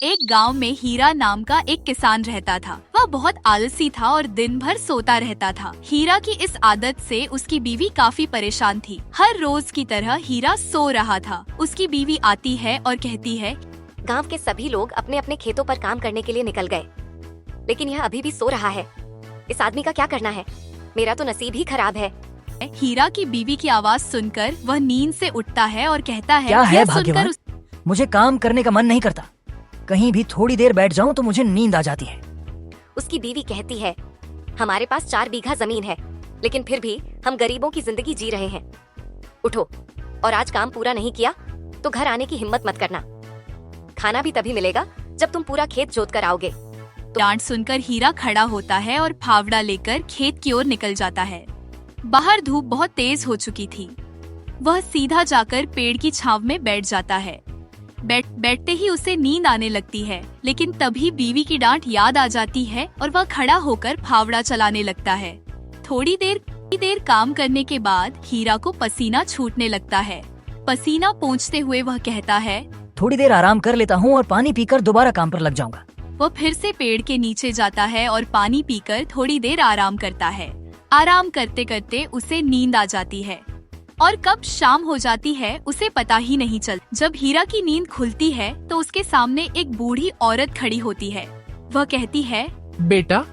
एक गांव में हीरा नाम का एक किसान रहता था। वह बहुत आलसी था और दिन भर सोता रहता था। हीरा की इस आदत से उसकी बीवी काफी परेशान थी। हर रोज की तरह हीरा सो रहा था। उसकी बीवी आती है और कहती है, गांव के सभी लोग अपने अपने खेतों पर काम करने के लिए निकल गए, लेकिन यह अभी भी सो रहा है। इस आदमी का क्या करना है? मेरा तो नसीब ही खराब है। हीरा की बीवी की आवाज सुनकर वह नींद से उठता है और कहता है, क्या है यह भाग्यवान? सुनकर मुझे काम करने का मन नहीं करता। कहीं भी थोड़ी देर बैठ जाऊं तो मुझे नींद आ जाती है। उसकी बीवी कहती है, हमारे पास 4 बीघा जमीन है, लेकिन फिर भी हम गरीबों की जिंदगी जी रहे हैं। उठो, और आज काम पूरा नहीं किया तो घर आने की हिम्मत मत करना। खाना भी तभी मिलेगा जब तुम पूरा खेत जोत कर आओगे। डांट सुनकर हीरा खड़ा होता है और फावड़ा लेकर खेत की ओर निकल जाता है। बाहर धूप बहुत तेज हो चुकी थी। वह सीधा जाकर पेड़ की छांव में बैठ जाता है। बैठते ही उसे नींद आने लगती है, लेकिन तभी बीवी की डांट याद आ जाती है और वह खड़ा होकर फावड़ा चलाने लगता है। थोड़ी देर काम करने के बाद हीरा को पसीना छूटने लगता है। पसीना पोंछते हुए वह कहता है, थोड़ी देर आराम कर लेता हूँ और पानी पीकर दोबारा काम पर लग जाऊंगा। वह फिर से पेड़ के नीचे जाता है और पानी पीकर थोड़ी देर आराम करता है। आराम करते करते उसे नींद आ जाती है और कब शाम हो जाती है उसे पता ही नहीं चलता। जब हीरा की नींद खुलती है तो उसके सामने एक बूढ़ी औरत खड़ी होती है। वह कहती है, बेटा,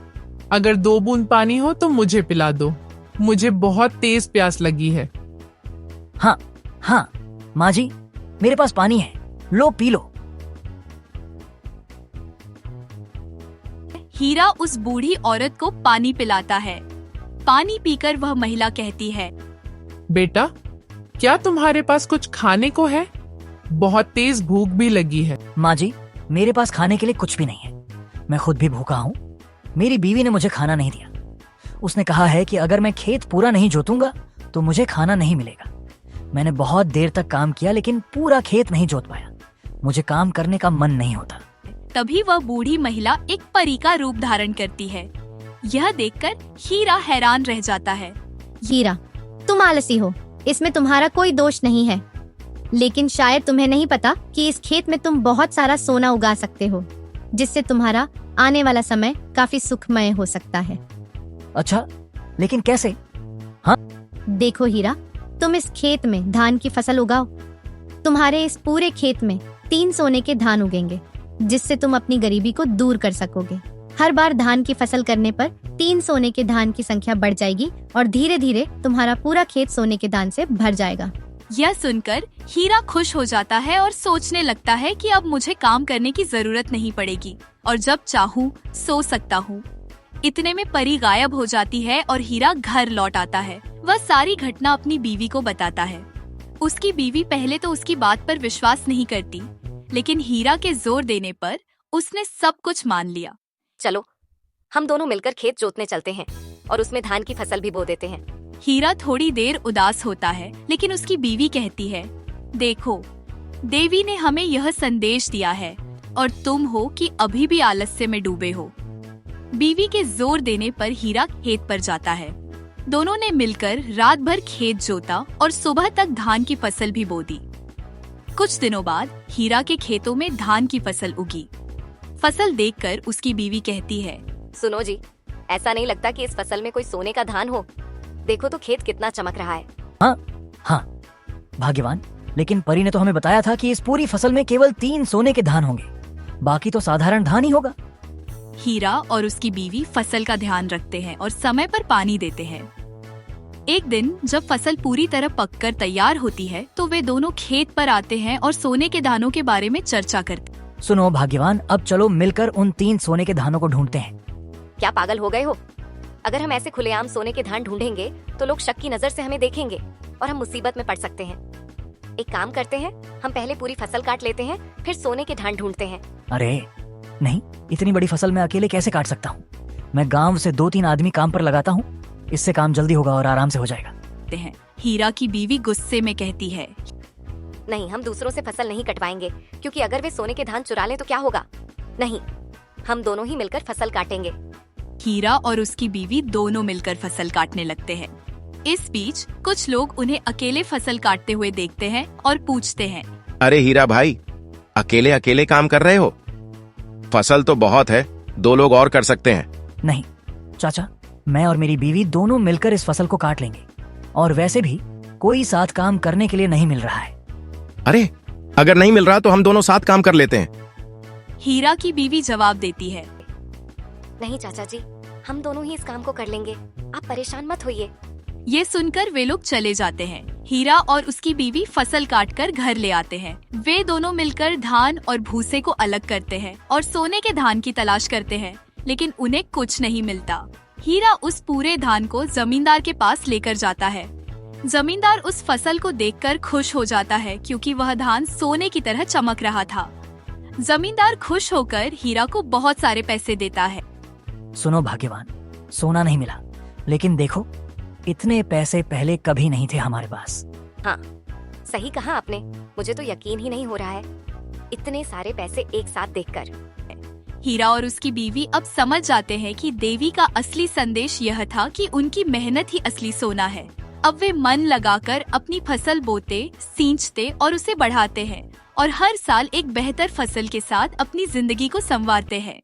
अगर 2 बूंद पानी हो तो मुझे पिला दो। मुझे बहुत तेज प्यास लगी है। हाँ माँ जी, मेरे पास पानी है, लो पी लो। हीरा उस बूढ़ी औरत को पानी पिलाता है। पानी पीकर वह महिला कहती है, बेटा, क्या तुम्हारे पास कुछ खाने को है? बहुत तेज भूख भी लगी है। माँ जी, मेरे पास खाने के लिए कुछ भी नहीं है। मैं खुद भी भूखा हूँ। मेरी बीवी ने मुझे खाना नहीं दिया। उसने कहा है कि अगर मैं खेत पूरा नहीं जोतूंगा तो मुझे खाना नहीं मिलेगा। मैंने बहुत देर तक काम किया लेकिन पूरा खेत नहीं जोत पाया। मुझे काम करने का मन नहीं होता। तभी वह बूढ़ी महिला एक परी का रूप धारण करती है। यह देखकर हीरा हैरान रह जाता है। हीरा, तुम आलसी हो, इसमें तुम्हारा कोई दोष नहीं है। लेकिन शायद तुम्हें नहीं पता कि इस खेत में तुम बहुत सारा सोना उगा सकते हो, जिससे तुम्हारा आने वाला समय काफी सुखमय हो सकता है। अच्छा, लेकिन कैसे? देखो हीरा, तुम इस खेत में धान की फसल उगाओ। तुम्हारे इस पूरे खेत में 3 सोने के धान उगेंगे, जिससे तुम अपनी गरीबी को दूर कर सकोगे। हर बार धान की फसल करने पर 3 सोने के धान की संख्या बढ़ जाएगी और धीरे धीरे तुम्हारा पूरा खेत सोने के धान से भर जाएगा। यह सुनकर हीरा खुश हो जाता है और सोचने लगता है कि अब मुझे काम करने की जरूरत नहीं पड़ेगी और जब चाहूँ सो सकता हूँ। इतने में परी गायब हो जाती है और हीरा घर लौट आता है। वह सारी घटना अपनी बीवी को बताता है। उसकी बीवी पहले तो उसकी बात पर विश्वास नहीं करती, लेकिन हीरा के जोर देने पर उसने सब कुछ मान लिया। चलो, हम दोनों मिलकर खेत जोतने चलते हैं और उसमें धान की फसल भी बो देते हैं। हीरा थोड़ी देर उदास होता है, लेकिन उसकी बीवी कहती है, देखो, देवी ने हमें यह संदेश दिया है और तुम हो कि अभी भी आलस्य में डूबे हो। बीवी के जोर देने पर हीरा खेत पर जाता है। दोनों ने मिलकर रात भर खेत जोता और सुबह तक धान की फसल भी बो दी। कुछ दिनों बाद हीरा के खेतों में धान की फसल उगी। फसल देखकर उसकी बीवी कहती है, सुनो जी, ऐसा नहीं लगता कि इस फसल में कोई सोने का धान हो। देखो तो खेत कितना चमक रहा है। हाँ, भाग्यवान, लेकिन परी ने तो हमें बताया था कि इस पूरी फसल में केवल 3 सोने के धान होंगे, बाकी तो साधारण धान ही होगा। हीरा और उसकी बीवी फसल का ध्यान रखते हैं और समय पर पानी देते हैं। एक दिन जब फसल पूरी तरह पककर तैयार होती है तो वे दोनों खेत पर आते हैं और सोने के दानों के बारे में चर्चा करते हैं। सुनो भाग्यवान, अब चलो मिलकर उन 3 सोने के धानों को ढूंढते हैं। क्या पागल हो गए हो? अगर हम ऐसे खुलेआम सोने के धान ढूंढेंगे तो लोग शक की नजर से हमें देखेंगे और हम मुसीबत में पड़ सकते हैं। एक काम करते हैं, हम पहले पूरी फसल काट लेते हैं, फिर सोने के धान ढूंढते हैं। अरे नहीं, इतनी बड़ी फसल मैं अकेले कैसे काट सकता हूँ? मैं गांव से 2-3 आदमी काम पर लगाता हूँ, इससे काम जल्दी होगा और आराम से हो जाएगा। हीरा की बीवी गुस्से में कहती है, नहीं, हम दूसरों से फसल नहीं कटवाएंगे, क्योंकि अगर वे सोने के धान चुरा लें तो क्या होगा? नहीं, हम दोनों ही मिलकर फसल काटेंगे। हीरा और उसकी बीवी दोनों मिलकर फसल काटने लगते हैं। इस बीच कुछ लोग उन्हें अकेले फसल काटते हुए देखते हैं और पूछते हैं, अरे हीरा भाई, अकेले अकेले काम कर रहे हो? फसल तो बहुत है, 2 लोग और कर सकते हैं। नहीं चाचा, मैं और मेरी बीवी दोनों मिलकर इस फसल को काट लेंगे। और वैसे भी कोई साथ काम करने के लिए नहीं मिल रहा है। अरे अगर नहीं मिल रहा तो हम दोनों साथ काम कर लेते हैं। हीरा की बीवी जवाब देती है। नहीं चाचा जी, हम दोनों ही इस काम को कर लेंगे, आप परेशान मत होइए। ये सुनकर वे लोग चले जाते हैं। हीरा और उसकी बीवी फसल काटकर घर ले आते हैं। वे दोनों मिलकर धान और भूसे को अलग करते हैं और सोने के धान की तलाश करते हैं, लेकिन उन्हें कुछ नहीं मिलता। हीरा उस पूरे धान को जमींदार के पास लेकर जाता है। जमींदार उस फसल को देखकर खुश हो जाता है क्योंकि वह धान सोने की तरह चमक रहा था। जमींदार खुश होकर हीरा को बहुत सारे पैसे देता है। सुनो भाग्यवान, सोना नहीं मिला, लेकिन देखो इतने पैसे पहले कभी नहीं थे हमारे पास। हाँ, सही कहा आपने, मुझे तो यकीन ही नहीं हो रहा है इतने सारे पैसे एक साथ देखकर। हीरा और उसकी बीवी अब समझ जाते हैं कि देवी का असली संदेश यह था कि उनकी मेहनत ही असली सोना है। अब वे मन लगाकर अपनी फसल बोते, सींचते और उसे बढ़ाते हैं और हर साल एक बेहतर फसल के साथ अपनी जिंदगी को संवारते हैं।